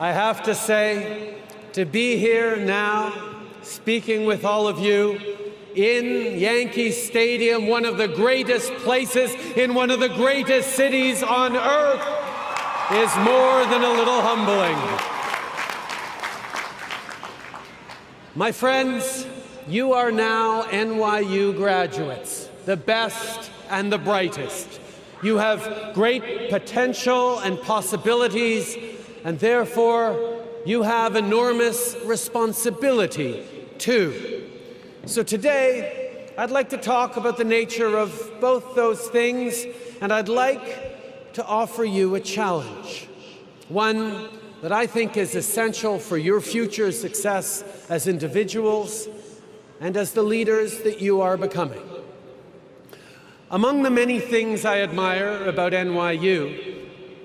I have to say, to be here now, speaking with all of you in Yankee Stadium, one of the greatest places in one of the greatest cities on earth, is more than a little humbling. My friends, you are now NYU graduates, the best and the brightest. You have great potential and possibilities, and therefore you have enormous responsibility too. So today, I'd like to talk about the nature of both those things, and I'd like to offer you a challenge, one that I think is essential for your future success as individuals and as the leaders that you are becoming. Among the many things I admire about NYU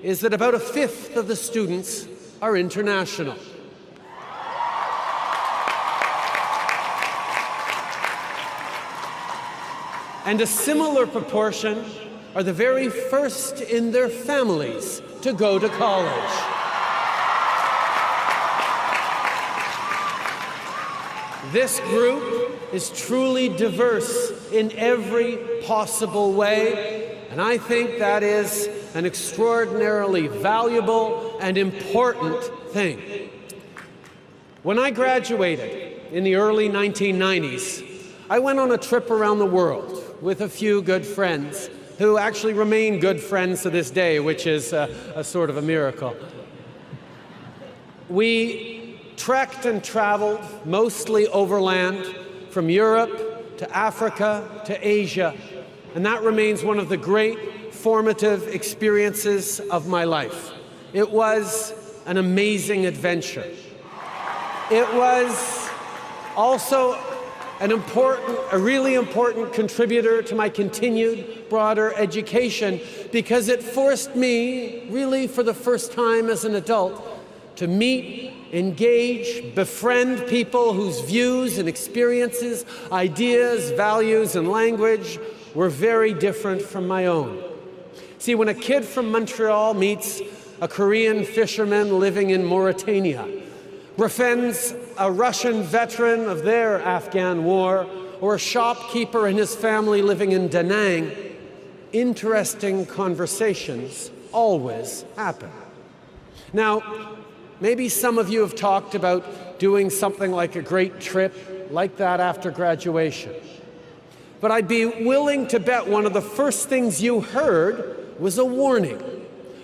is that about a fifth of the students are international. And a similar proportion are the very first in their families to go to college. This group is truly diverse in every possible way, and I think that is an extraordinarily valuable and important thing. When I graduated in the early 1990s, I went on a trip around the world with a few good friends who actually remain good friends to this day, which is a sort of a miracle. We trekked and traveled, mostly overland, from Europe to Africa to Asia, and that remains one of the great formative experiences of my life. It was an amazing adventure. It was also a really important contributor to my continued broader education, because it forced me, really for the first time as an adult, to meet, engage, befriend people whose views and experiences, ideas, values, and language were very different from my own. See, when a kid from Montreal meets a Korean fisherman living in Mauritania, befriends a Russian veteran of their Afghan war, or a shopkeeper and his family living in Da Nang, interesting conversations always happen. Now, maybe some of you have talked about doing something like a great trip like that after graduation. But I'd be willing to bet one of the first things you heard was a warning.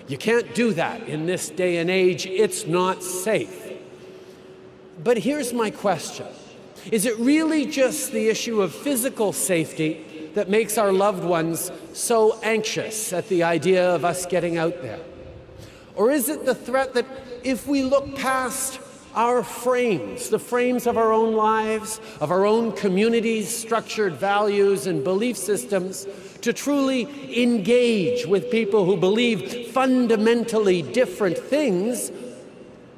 You can't do that in this day and age. It's not safe. But here's my question. Is it really just the issue of physical safety that makes our loved ones so anxious at the idea of us getting out there? Or is it the threat that if we look past our frames, the frames of our own lives, of our own communities' structured values and belief systems, to truly engage with people who believe fundamentally different things,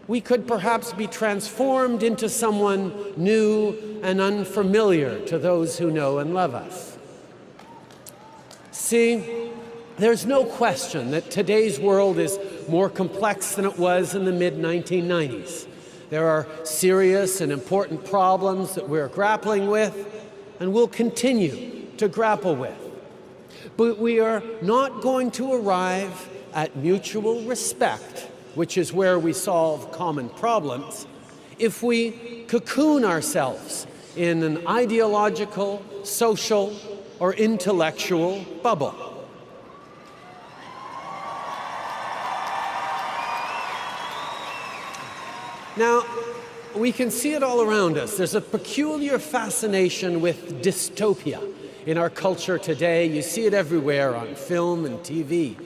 we could perhaps be transformed into someone new and unfamiliar to those who know and love us? See, there's no question that today's world is more complex than it was in the mid-1990s. There are serious and important problems that we're grappling with and will continue to grapple with. But we are not going to arrive at mutual respect, which is where we solve common problems, if we cocoon ourselves in an ideological, social, or intellectual bubble. Now, we can see it all around us. There's a peculiar fascination with dystopia in our culture today. You see it everywhere on film and TV.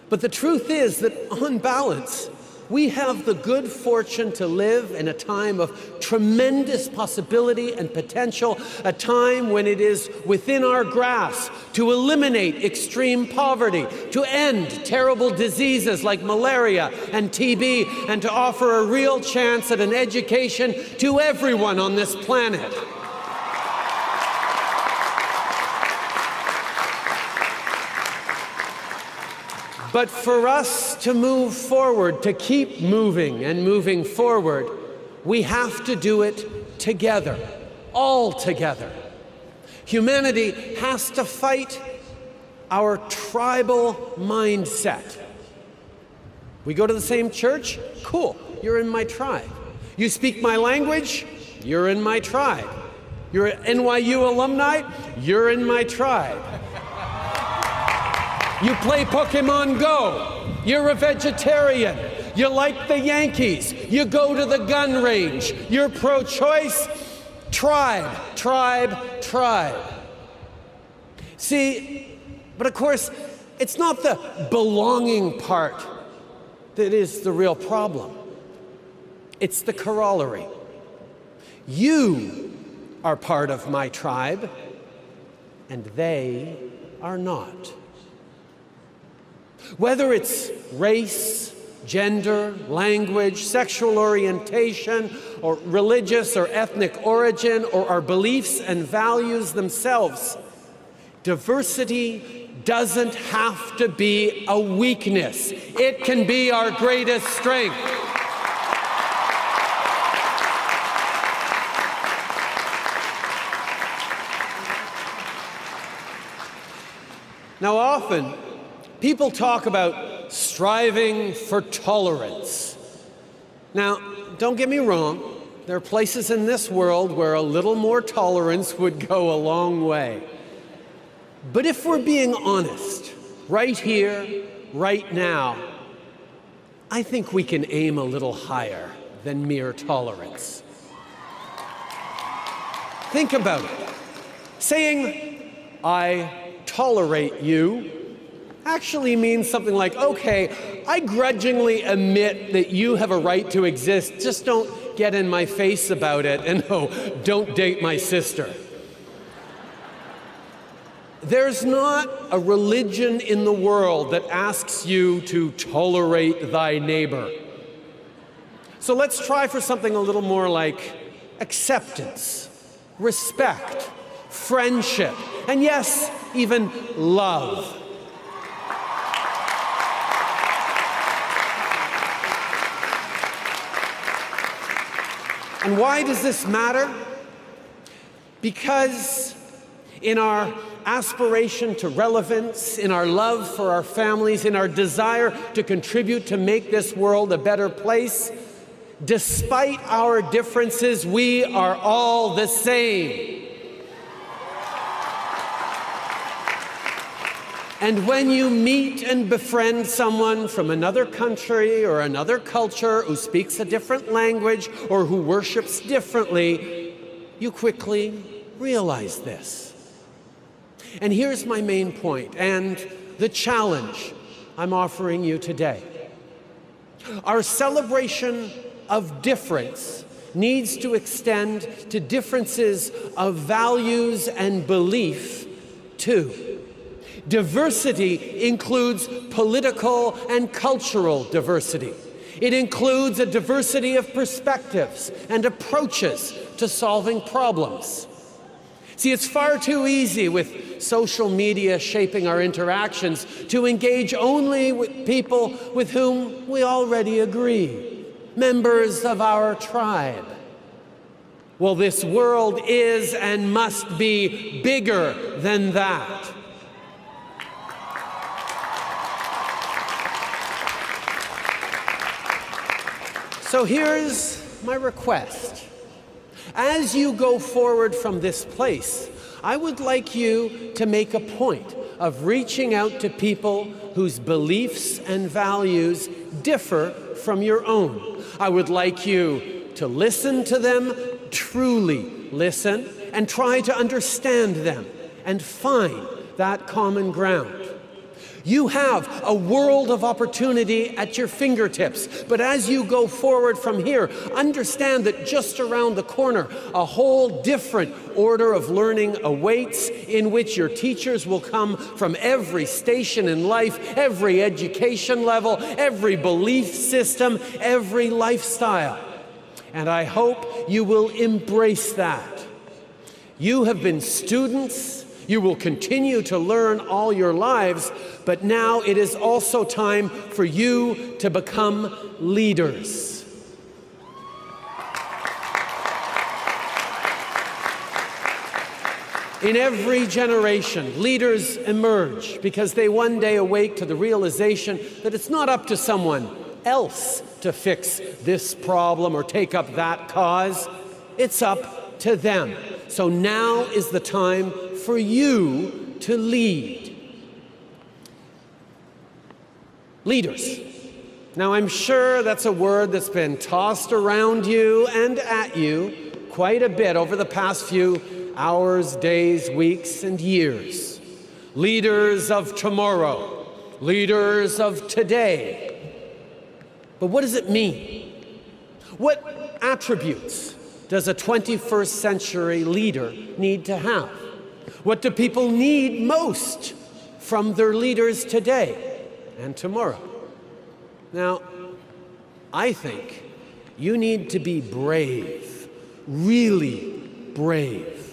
But the truth is that, on balance, we have the good fortune to live in a time of tremendous possibility and potential, a time when it is within our grasp to eliminate extreme poverty, to end terrible diseases like malaria and TB, and to offer a real chance at an education to everyone on this planet. But for us to move forward, to keep moving and moving forward, we have to do it together, all together. Humanity has to fight our tribal mindset. We go to the same church? Cool, you're in my tribe. You speak my language? You're in my tribe. You're an NYU alumni? You're in my tribe. You play Pokemon Go? You're a vegetarian. You like the Yankees? You go to the gun range? You're pro-choice? Tribe, tribe, tribe. See, but of course, it's not the belonging part that is the real problem. It's the corollary. You are part of my tribe, and they are not. Whether it's race, gender, language, sexual orientation, or religious or ethnic origin, or our beliefs and values themselves, diversity doesn't have to be a weakness. It can be our greatest strength. Now, often, people talk about striving for tolerance. Now, don't get me wrong, there are places in this world where a little more tolerance would go a long way. But if we're being honest, right here, right now, I think we can aim a little higher than mere tolerance. Think about it. Saying, I tolerate you actually means something like, okay, I grudgingly admit that you have a right to exist, just don't get in my face about it, and no, don't date my sister. There's not a religion in the world that asks you to tolerate thy neighbor. So let's try for something a little more like acceptance, respect, friendship, and yes, even love. And why does this matter? Because in our aspiration to relevance, in our love for our families, in our desire to contribute to make this world a better place, despite our differences, we are all the same. And when you meet and befriend someone from another country or another culture who speaks a different language or who worships differently, you quickly realize this. And here's my main point and the challenge I'm offering you today. Our celebration of difference needs to extend to differences of values and belief too. Diversity includes political and cultural diversity. It includes a diversity of perspectives and approaches to solving problems. See, it's far too easy with social media shaping our interactions to engage only with people with whom we already agree, members of our tribe. Well, this world is and must be bigger than that. So here's my request. As you go forward from this place, I would like you to make a point of reaching out to people whose beliefs and values differ from your own. I would like you to listen to them, truly listen, and try to understand them and find that common ground. You have a world of opportunity at your fingertips, but as you go forward from here, understand that just around the corner, a whole different order of learning awaits, in which your teachers will come from every station in life, every education level, every belief system, every lifestyle. And I hope you will embrace that. You have been students, You will continue to learn all your lives, but now it is also time for you to become leaders. In every generation, leaders emerge because they one day awake to the realization that it's not up to someone else to fix this problem or take up that cause. It's up to them. So now is the time for you to lead. Leaders. Now, I'm sure that's a word that's been tossed around you and at you quite a bit over the past few hours, days, weeks, and years. Leaders of tomorrow. Leaders of today. But what does it mean? What attributes does a 21st century leader need to have? What do people need most from their leaders today and tomorrow? Now, I think you need to be brave, really brave.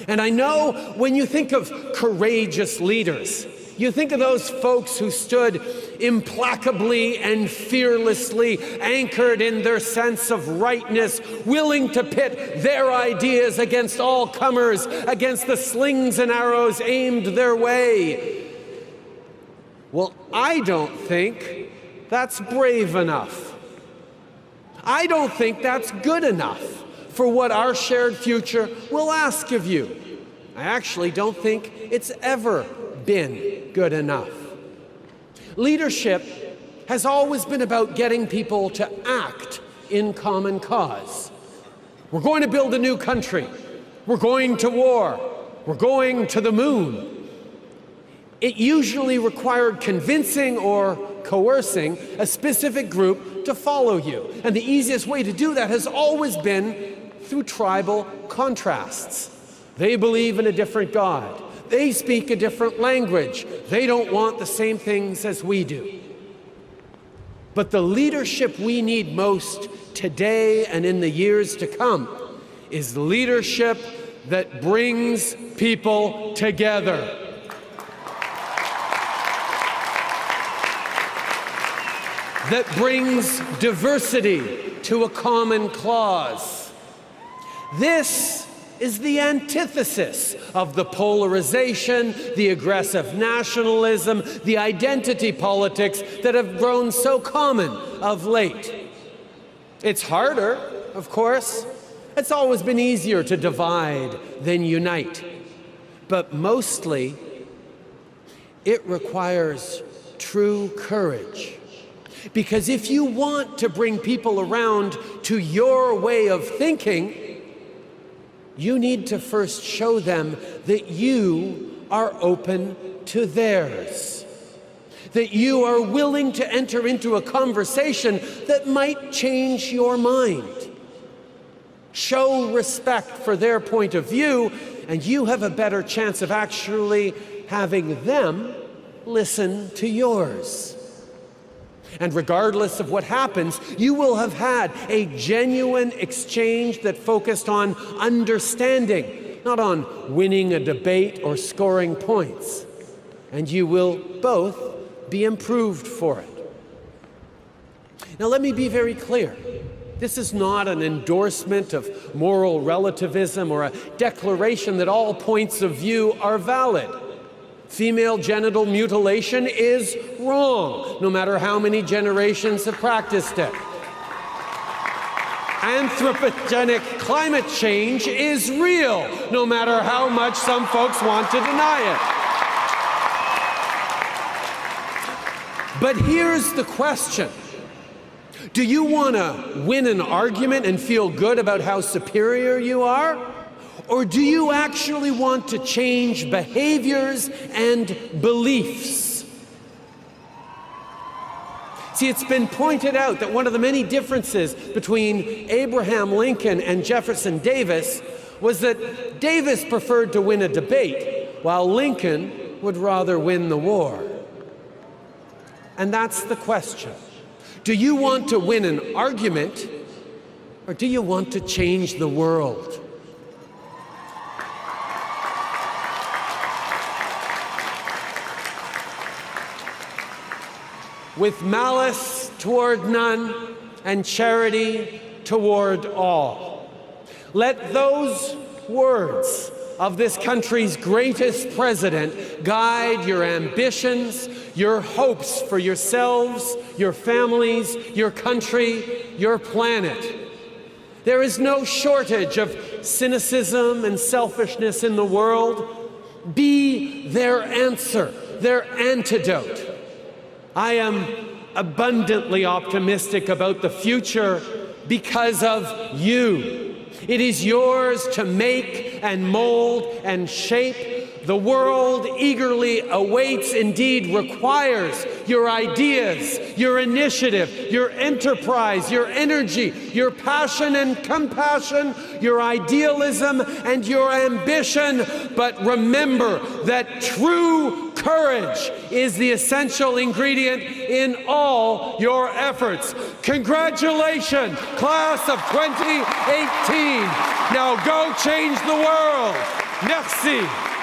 And I know when you think of courageous leaders, you think of those folks who stood implacably and fearlessly anchored in their sense of rightness, willing to pit their ideas against all comers, against the slings and arrows aimed their way. Well, I don't think that's brave enough. I don't think that's good enough for what our shared future will ask of you. I actually don't think it's ever been good enough. Leadership has always been about getting people to act in common cause. We're going to build a new country. We're going to war. We're going to the moon. It usually required convincing or coercing a specific group to follow you. And the easiest way to do that has always been through tribal contrasts. They believe in a different God. They speak a different language. They don't want the same things as we do. But the leadership we need most today and in the years to come is leadership that brings people together. That brings diversity to a common cause. This is the antithesis of the polarization, the aggressive nationalism, the identity politics that have grown so common of late. It's harder, of course. It's always been easier to divide than unite. But mostly, it requires true courage. Because if you want to bring people around to your way of thinking, you need to first show them that you are open to theirs. That you are willing to enter into a conversation that might change your mind. Show respect for their point of view, and you have a better chance of actually having them listen to yours. And regardless of what happens, you will have had a genuine exchange that focused on understanding, not on winning a debate or scoring points. And you will both be improved for it. Now, let me be very clear. This is not an endorsement of moral relativism or a declaration that all points of view are valid. Female genital mutilation is wrong, no matter how many generations have practiced it. Anthropogenic climate change is real, no matter how much some folks want to deny it. But here's the question. Do you want to win an argument and feel good about how superior you are? Or do you actually want to change behaviors and beliefs? See, it's been pointed out that one of the many differences between Abraham Lincoln and Jefferson Davis was that Davis preferred to win a debate, while Lincoln would rather win the war. And that's the question. Do you want to win an argument, or do you want to change the world? with malice toward none and charity toward all. Let those words of this country's greatest president guide your ambitions, your hopes for yourselves, your families, your country, your planet. There is no shortage of cynicism and selfishness in the world. Be their answer, their antidote. I am abundantly optimistic about the future because of you. It is yours to make and mold and shape. The world eagerly awaits, indeed requires, your ideas, your initiative, your enterprise, your energy, your passion and compassion, your idealism and your ambition. But remember that true courage is the essential ingredient in all your efforts. Congratulations, class of 2018. Now go change the world. Merci.